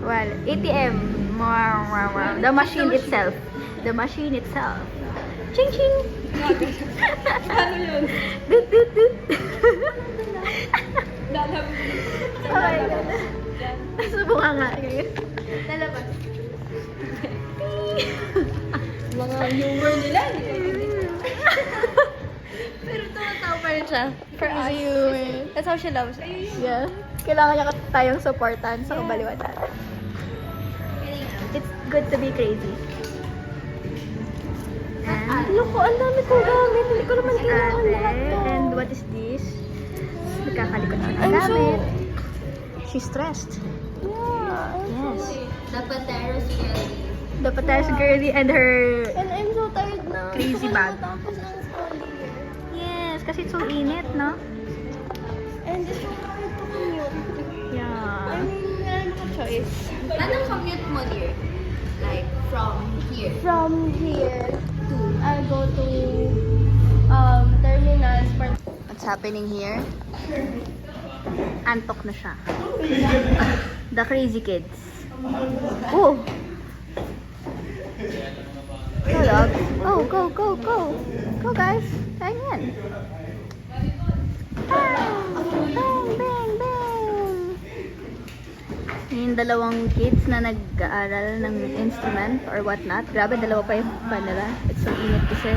Well, ATM. The machine itself. The machine itself. Ching ching! Ano yun? Dut dut dut! Dalab. Okay. Subukan nga ngayon. Lalabas. Mga humor nila. Pero tumatawa pa rin siya. For us. That's how she loves us. Yeah. Kailangan niya tayong supportan sa kabaliwan natin. It's good to be crazy. And, Loko, ang dami kong gamit. Hindi ko naman kailangan lahat to. and what is this? Nagkakalikot siya ng I'm so- gamit. She's stressed. Yeah. Yes. The Pateros Jelly. The Patas girly and her... And I'm so tired na. Crazy Gusto ko bag. na matapos ng school year. Yes, kasi it's so init, no? And it's so hard to commute. I Yeah. mean, wala na choice. Anong commute mo, dear? Like, from here. From here to, I go to terminal for What's happening here? Antok na siya. The crazy kids. Oh! Go, dog. Oh, go, go, go. Go, guys. Hang in. Bang! Bang, bang, bang! Yung dalawang kids na nag-aaral ng instrument or whatnot. Grabe, dalawa pa yung pa nila. It's so init kasi.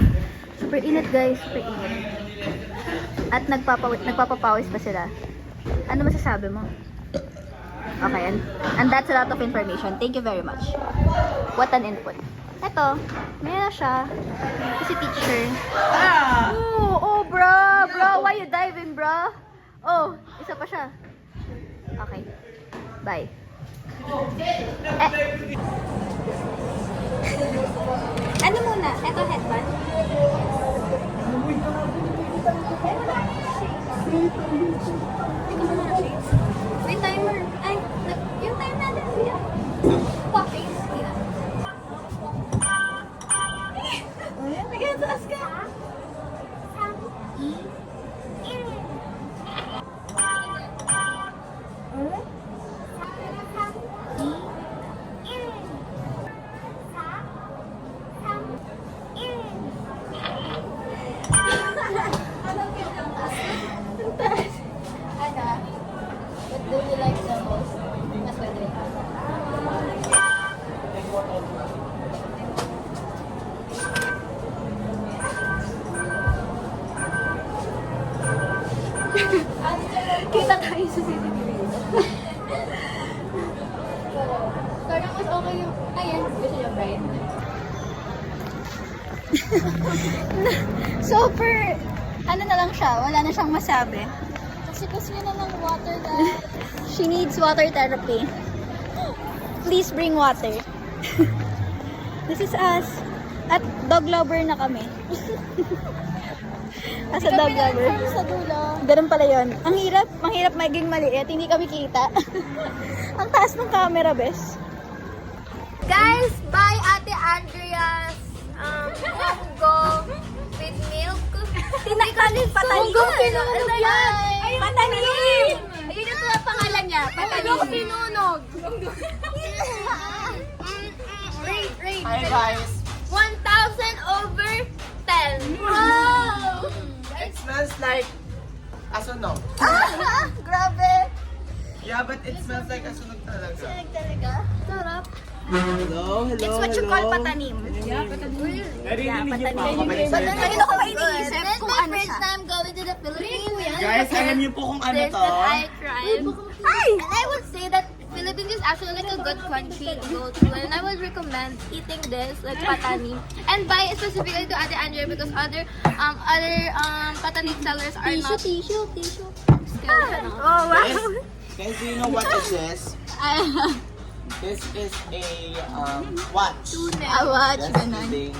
Super init, guys. Super init. At nagpapapawis pa sila. Ano masasabi mo? Okay, and that's a lot of information. Thank you very much. What an input. Eto, meron na siya. Si teacher. Oh, bro! Bro, why you diving, bro? Oh, isa pa siya. Okay. Bye. Ano muna? Eto headband. May timer. Ay, yung time natin. Poppies. Nagkataas ka. What do you like the most? Mas pwede. kita tayo sa CCTV. Parang mas okay yung, ayan, gusto yung bride. Super, ano na lang siya, wala na siyang masabi. Kasi gusto niya na ng water guys. She needs water therapy. Please bring water. This is us. At dog lover na kami. As a dog lover. Sa dulo. Ganun pala yun. Ang hirap maging maliit. Hindi kami kita. Ang taas ng camera, bes. Guys, bye Ate Andrea's munggo with milk. Tinakalit patalim. Munggo pinunog yan. Patalim! Ayun yung pangalan niya. Munggo pinunog. Rate. Hi guys! 1,000 over 10. Wow! It smells like asunog. Grabe. Yeah, but it smells like asunog talaga. Talaga? Sarap. Hello. It's what you call patanim. Narinig niyo pa ako But kanina. kanina ko pa iniisip This is kung my ano first siya. time going to the Philippines. Guys, alam niyo po kung ano This to? that I tried. Ay! And I would say that Philippines is actually like a good country to go to, and I would recommend eating this like patani and buy it specifically to Ate Andrea because other patani sellers are not Tissue. skilled enough. Oh, wow. Guys, do you know what is this? This is a watch. A watch, Just ganun. kidding.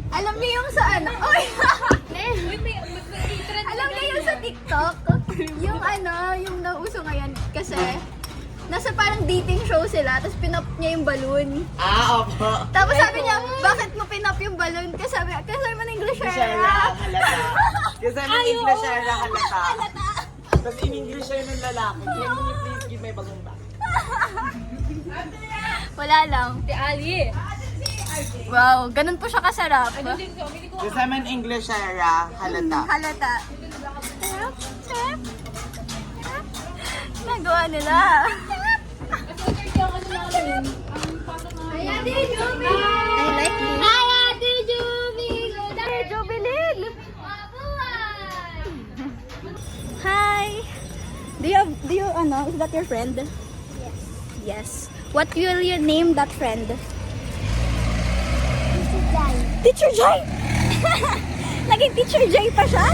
Alam niyo yung sa ano? Oy! Alam niyo yung sa TikTok? Yung ano, yung nauso ngayon. Kasi, nasa parang dating show sila, tapos pinop niya yung balloon. Opo. Tapos sabi niya, bakit mo pinop yung balloon? Kasi sabi mo na English Hindi siya halata. Kasi I'm in English siya halata. Tapos in English siya yung lalaki. Can you please give my bagong bag? Wala lang. Si Ali. Wow, ganun po siya kasarap. Kasi I'm in English, Sarah. Halata. Halata. Sarap, sarap. Nagawa nila. I like this. Ate Jumi! Jubilin! Hi! Do you, is that your friend? Yes. What will you name that friend? Teacher Jai! Naging Teacher Jai pa siya?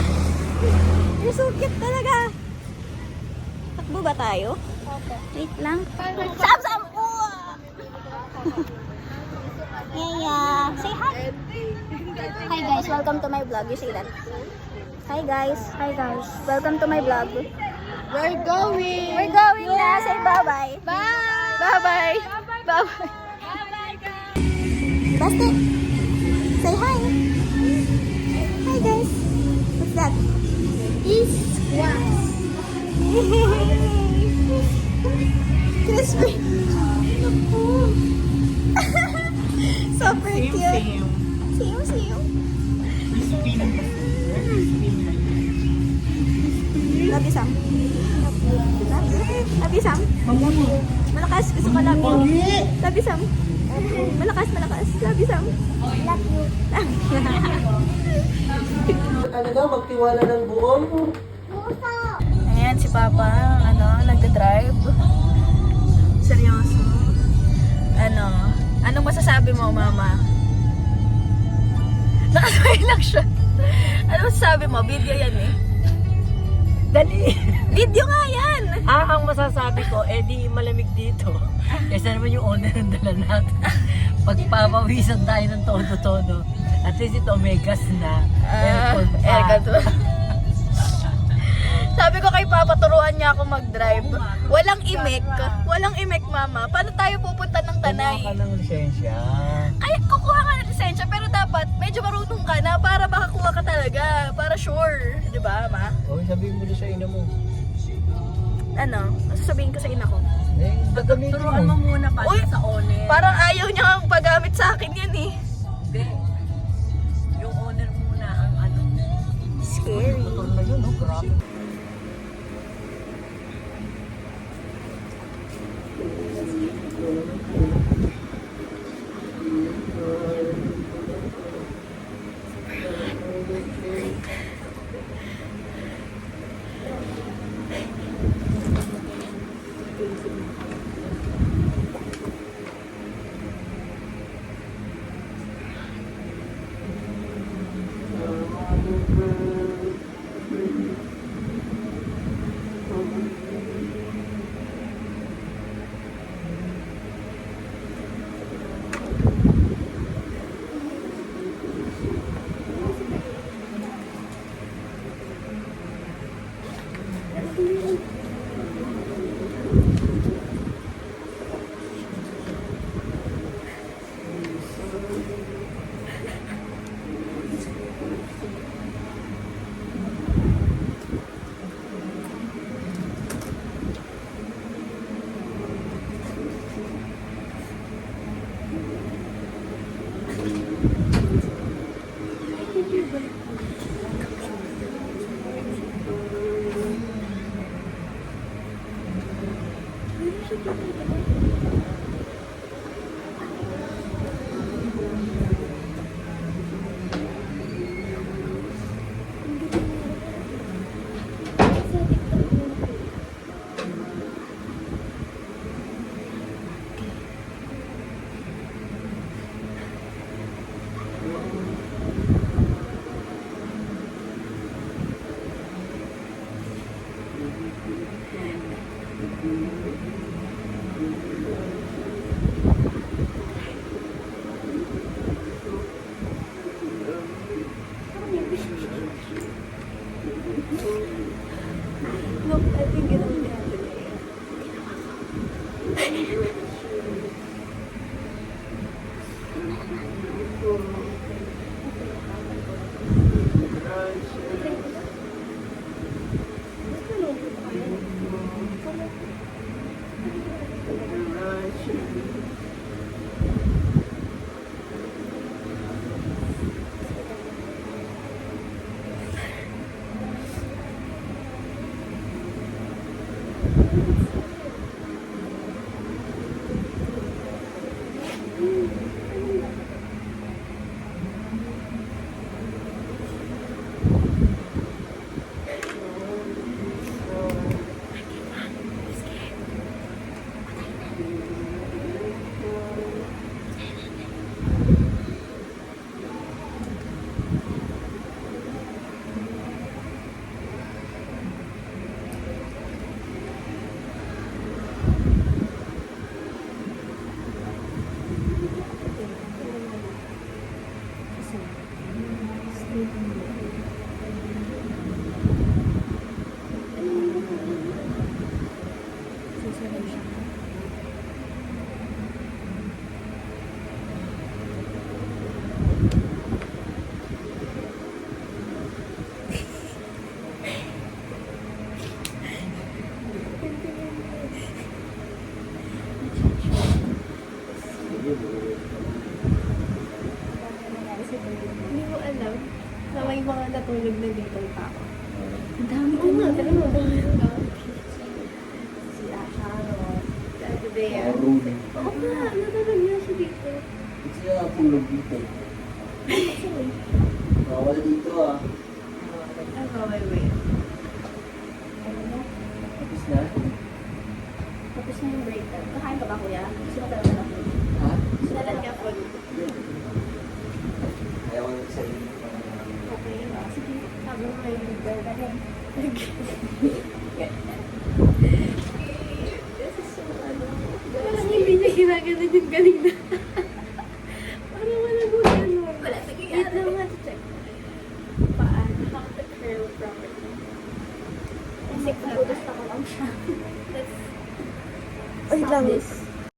You're so cute talaga. Takbo ba tayo? Wait lang. Sam! Yeah. Say hi. Hi guys, welcome to my vlog. You say that. Hi guys. Welcome to my vlog. We're going! We're going na. Say bye-bye. Bye! Bye-bye. Bye-bye. Basta. Say hi. Hi guys. What's that? Crispy. Super cute. Same. Same. Crispy na Love you, Sam. Love you, Sam. Malakas. Gusto ko love you. Love you, Sam. Malakas. Love you, Sam. Love you. Ano daw, magtiwala ng buong? Ayan, si Papa, nagda-drive. Seryoso. Anong masasabi mo, Mama? Nakasaway lang siya. Ano masasabi mo? Video yan eh. Dali! Video nga yan! Ang masasabi ko, di malamig dito. Kesa naman yung owner ng dala natin. Pagpapawisan tayo ng todo-todo. At least ito may gas na. Aircon pa. Aircon. Sabi ko kay Papa, turuan niya ako mag-drive. Walang imik, Mama. Paano tayo pupunta ng Tanay? Kumuha ka ng lisensya. Ay, kukuha ka ng lisensya, pero dapat medyo marunong ka na para makakuha ka talaga. Para sure. Di ba, Ma? Sabihin mo doon sa ina mo. Sasabihin ko sa ina ko. Gagamitin Turuan mo muna pa Uy, sa owner. parang ayaw niya ang paggamit sa akin yan eh. Hindi. Yung owner muna ang Scary. motor na yun, grabe. Hindi mo alam na may mga natulog na dito tao. Ang dami Oo nga, alam mo. Si Sharon. Si Ate Bea. Oo nga, natulog niya siya dito. Sila nga tulog dito. Bawal dito ah. Wait. Tapos na? Tapos na yung break time. Kakain ka ba, kuya? Sinadala na food. Ha? Sinadala niya food. Ayaw ko nagsabihin. Okay. Sige, sabi mo kayo leader. Dahil. This is so ano. Parang hindi niya ginaganon yung galing na. Parang wala mo gano'n. Wala, sige. Wait lang nga, check. Paano? How to curl properly. Kasi kung gusto ko lang siya. Let's Wait lang. this.